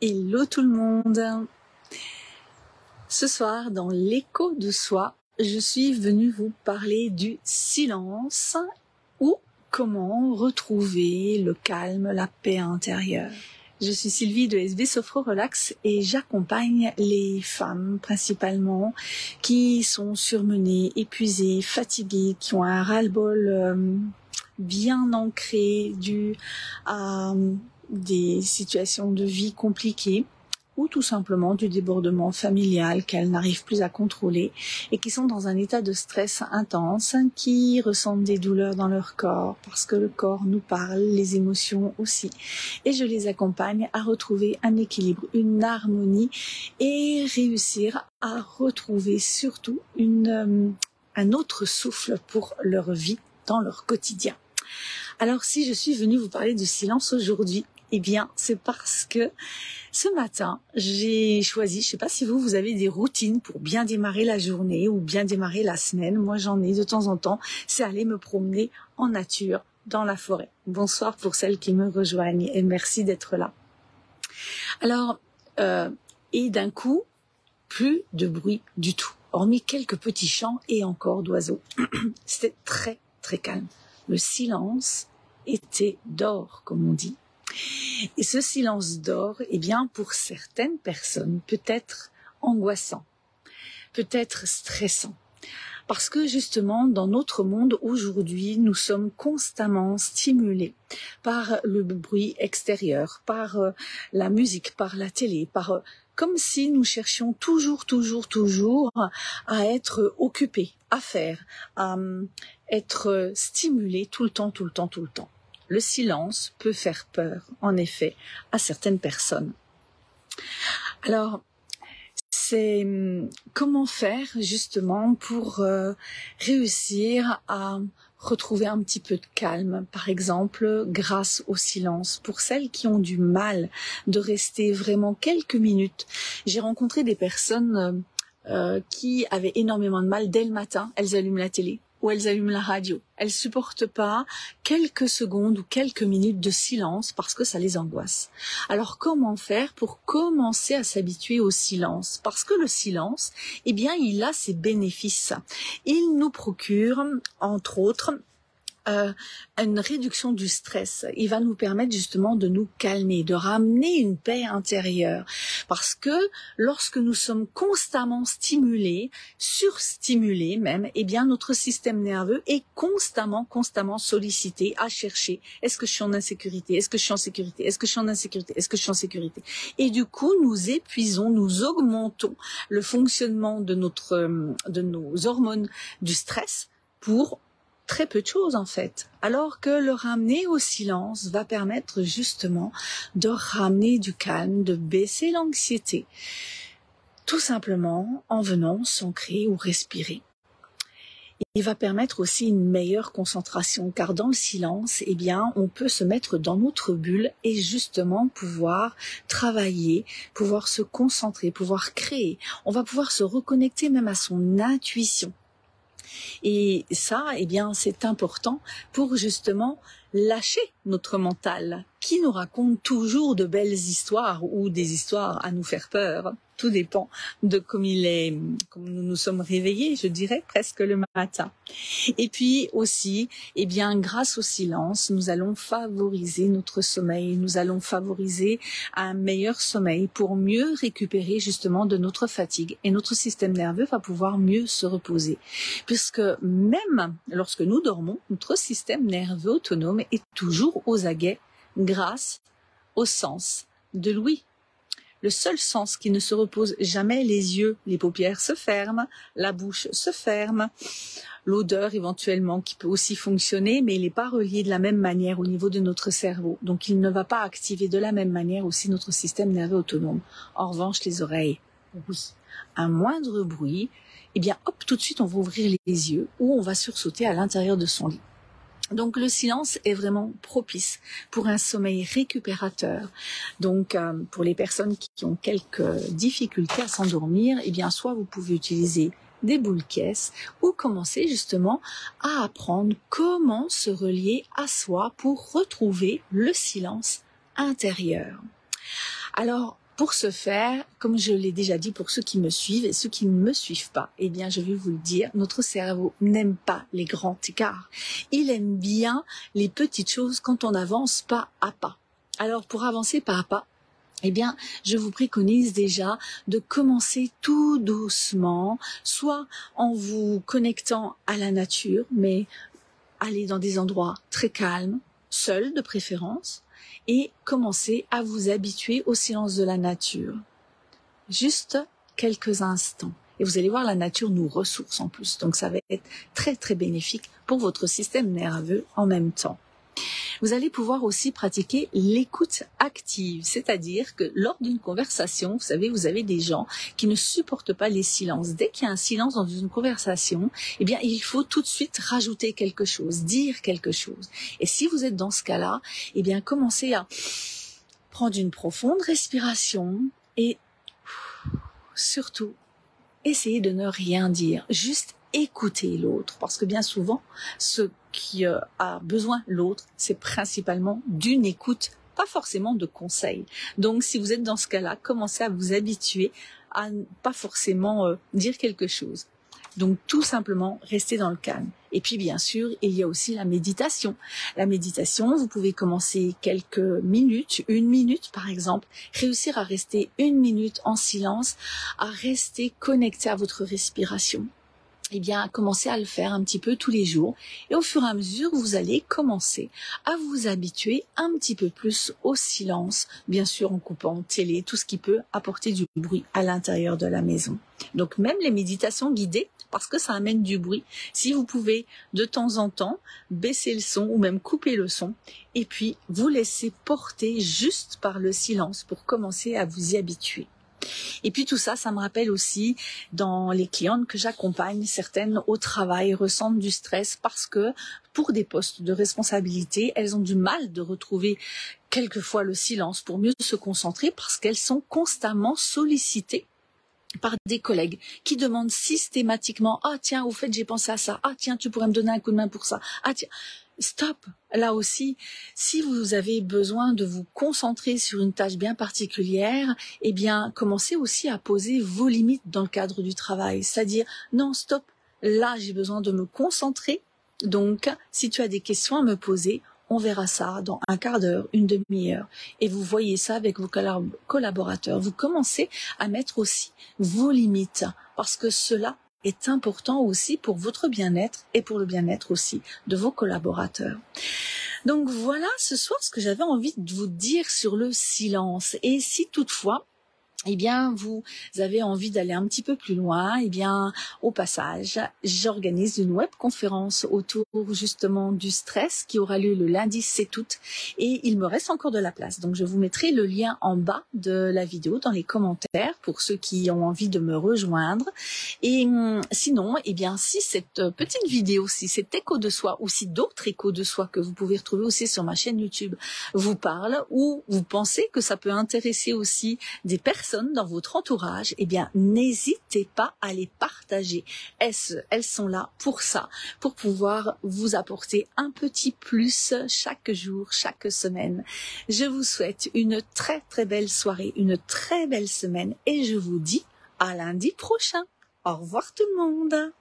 Hello tout le monde. Ce soir, dans l'écho de soi, je suis venue vous parler du silence ou comment retrouver le calme, la paix intérieure. Je suis Sylvie de SB Sophro Relax et j'accompagne les femmes principalement qui sont surmenées, épuisées, fatiguées, qui ont un ras-le-bol bien ancré dû à des situations de vie compliquées ou tout simplement du débordement familial qu'elles n'arrivent plus à contrôler et qui sont dans un état de stress intense, qui ressentent des douleurs dans leur corps parce que le corps nous parle, les émotions aussi. Et je les accompagne à retrouver un équilibre, une harmonie et réussir à retrouver surtout un autre souffle pour leur vie dans leur quotidien. Alors si je suis venue vous parler du silence aujourd'hui, eh bien, c'est parce que ce matin, j'ai choisi, je ne sais pas si vous avez des routines pour bien démarrer la journée ou bien démarrer la semaine. Moi, j'en ai de temps en temps, c'est aller me promener en nature, dans la forêt. Bonsoir pour celles qui me rejoignent et merci d'être là. Alors, et d'un coup, plus de bruit du tout, hormis quelques petits chants et encore d'oiseaux. C'était très, très calme. Le silence était d'or, comme on dit. Et ce silence d'or, eh bien, pour certaines personnes, peut être angoissant, peut être stressant. Parce que justement, dans notre monde aujourd'hui, nous sommes constamment stimulés par le bruit extérieur, par la musique, par la télé, comme si nous cherchions toujours à être occupés, à faire, à être stimulés tout le temps. Le silence peut faire peur, en effet, à certaines personnes. Alors, c'est comment faire justement pour réussir à retrouver un petit peu de calme, par exemple, grâce au silence. Pour celles qui ont du mal de rester vraiment quelques minutes, j'ai rencontré des personnes qui avaient énormément de mal dès le matin, elles allument la télé ou elles allument la radio. Elles supportent pas quelques secondes ou quelques minutes de silence parce que ça les angoisse. Alors comment faire pour commencer à s'habituer au silence? Parce que le silence, eh bien, il a ses bénéfices. Il nous procure, entre autres, une réduction du stress. Il va nous permettre justement de nous calmer, de ramener une paix intérieure. Parce que lorsque nous sommes constamment stimulés, surstimulés même, eh bien notre système nerveux est constamment sollicité à chercher. Est-ce que je suis en insécurité? Est-ce que je suis en sécurité? Est-ce que je suis en insécurité? Est-ce que je suis en sécurité? Et du coup, nous épuisons, nous augmentons le fonctionnement de nos hormones du stress pour très peu de choses en fait, alors que le ramener au silence va permettre justement de ramener du calme, de baisser l'anxiété, tout simplement en venant s'ancrer ou respirer. Il va permettre aussi une meilleure concentration, car dans le silence, eh bien, on peut se mettre dans notre bulle et justement pouvoir travailler, pouvoir se concentrer, pouvoir créer. On va pouvoir se reconnecter même à son intuition. Et ça, eh bien, c'est important pour justement lâcher notre mental qui nous raconte toujours de belles histoires ou des histoires à nous faire peur. Tout dépend de comme nous nous sommes réveillés, je dirais, presque le matin. Et puis aussi, eh bien, grâce au silence, nous allons favoriser notre sommeil, nous allons favoriser un meilleur sommeil pour mieux récupérer justement de notre fatigue. Et notre système nerveux va pouvoir mieux se reposer. Puisque même lorsque nous dormons, notre système nerveux autonome est toujours aux aguets grâce au sens de l'ouïe. Le seul sens qui ne se repose jamais, les yeux, les paupières se ferment, la bouche se ferme, l'odeur éventuellement qui peut aussi fonctionner, mais il n'est pas relié de la même manière au niveau de notre cerveau. Donc il ne va pas activer de la même manière aussi notre système nerveux autonome. En revanche, les oreilles, oui. Un moindre bruit, eh bien hop, tout de suite on va ouvrir les yeux ou on va sursauter à l'intérieur de son lit. Donc le silence est vraiment propice pour un sommeil récupérateur. Donc pour les personnes qui ont quelques difficultés à s'endormir, eh bien soit vous pouvez utiliser des boules caisses ou commencer justement à apprendre comment se relier à soi pour retrouver le silence intérieur. Alors Pour ce faire, comme je l'ai déjà dit pour ceux qui me suivent et ceux qui ne me suivent pas, eh bien, je vais vous le dire, notre cerveau n'aime pas les grands écarts. Il aime bien les petites choses quand on avance pas à pas. Alors, pour avancer pas à pas, eh bien, je vous préconise déjà de commencer tout doucement, soit en vous connectant à la nature, mais aller dans des endroits très calmes, seul de préférence, et commencer à vous habituer au silence de la nature. Juste quelques instants. Et vous allez voir, la nature nous ressource en plus. Donc ça va être très très bénéfique pour votre système nerveux en même temps. Vous allez pouvoir aussi pratiquer l'écoute active, c'est-à-dire que lors d'une conversation, vous savez, vous avez des gens qui ne supportent pas les silences. Dès qu'il y a un silence dans une conversation, eh bien, il faut tout de suite rajouter quelque chose, dire quelque chose. Et si vous êtes dans ce cas-là, eh bien, commencez à prendre une profonde respiration et surtout, essayez de ne rien dire, juste écouter l'autre, parce que bien souvent, ce qui a besoin l'autre, c'est principalement d'une écoute, pas forcément de conseils. Donc, si vous êtes dans ce cas-là, commencez à vous habituer à ne pas forcément dire quelque chose. Donc, tout simplement, restez dans le calme. Et puis, bien sûr, il y a aussi la méditation. La méditation, vous pouvez commencer quelques minutes, 1 minute par exemple, réussir à rester 1 minute en silence, à rester connecté à votre respiration. Eh bien, commencez à le faire un petit peu tous les jours. Et au fur et à mesure, vous allez commencer à vous habituer un petit peu plus au silence, bien sûr en coupant télé, tout ce qui peut apporter du bruit à l'intérieur de la maison. Donc même les méditations guidées, parce que ça amène du bruit, si vous pouvez de temps en temps baisser le son ou même couper le son, et puis vous laisser porter juste par le silence pour commencer à vous y habituer. Et puis tout ça, ça me rappelle aussi dans les clientes que j'accompagne, certaines au travail ressentent du stress parce que pour des postes de responsabilité, elles ont du mal de retrouver quelquefois le silence pour mieux se concentrer parce qu'elles sont constamment sollicitées par des collègues qui demandent systématiquement « Ah tiens, au fait j'ai pensé à ça. Ah tiens, tu pourrais me donner un coup de main pour ça. Ah tiens ». Stop. Là aussi, si vous avez besoin de vous concentrer sur une tâche bien particulière, eh bien, commencez aussi à poser vos limites dans le cadre du travail. C'est-à-dire, non, stop. Là, j'ai besoin de me concentrer. Donc, si tu as des questions à me poser, on verra ça dans un quart d'heure, une demi-heure. Et vous voyez ça avec vos collaborateurs. Vous commencez à mettre aussi vos limites parce que cela est important aussi pour votre bien-être et pour le bien-être aussi de vos collaborateurs. Donc voilà ce soir ce que j'avais envie de vous dire sur le silence. Et si toutefois, eh bien, vous avez envie d'aller un petit peu plus loin, eh bien, au passage, j'organise une webconférence autour justement du stress qui aura lieu le lundi 7 août et il me reste encore de la place. Donc, je vous mettrai le lien en bas de la vidéo dans les commentaires pour ceux qui ont envie de me rejoindre. Et sinon, eh bien, si cette petite vidéo, si cet écho de soi ou si d'autres échos de soi que vous pouvez retrouver aussi sur ma chaîne YouTube vous parlent ou vous pensez que ça peut intéresser aussi des personnes dans votre entourage, eh bien, n'hésitez pas à les partager. Elles sont là pour ça, pour pouvoir vous apporter un petit plus chaque jour, chaque semaine. Je vous souhaite une très très belle soirée, une très belle semaine et je vous dis à lundi prochain. Au revoir tout le monde.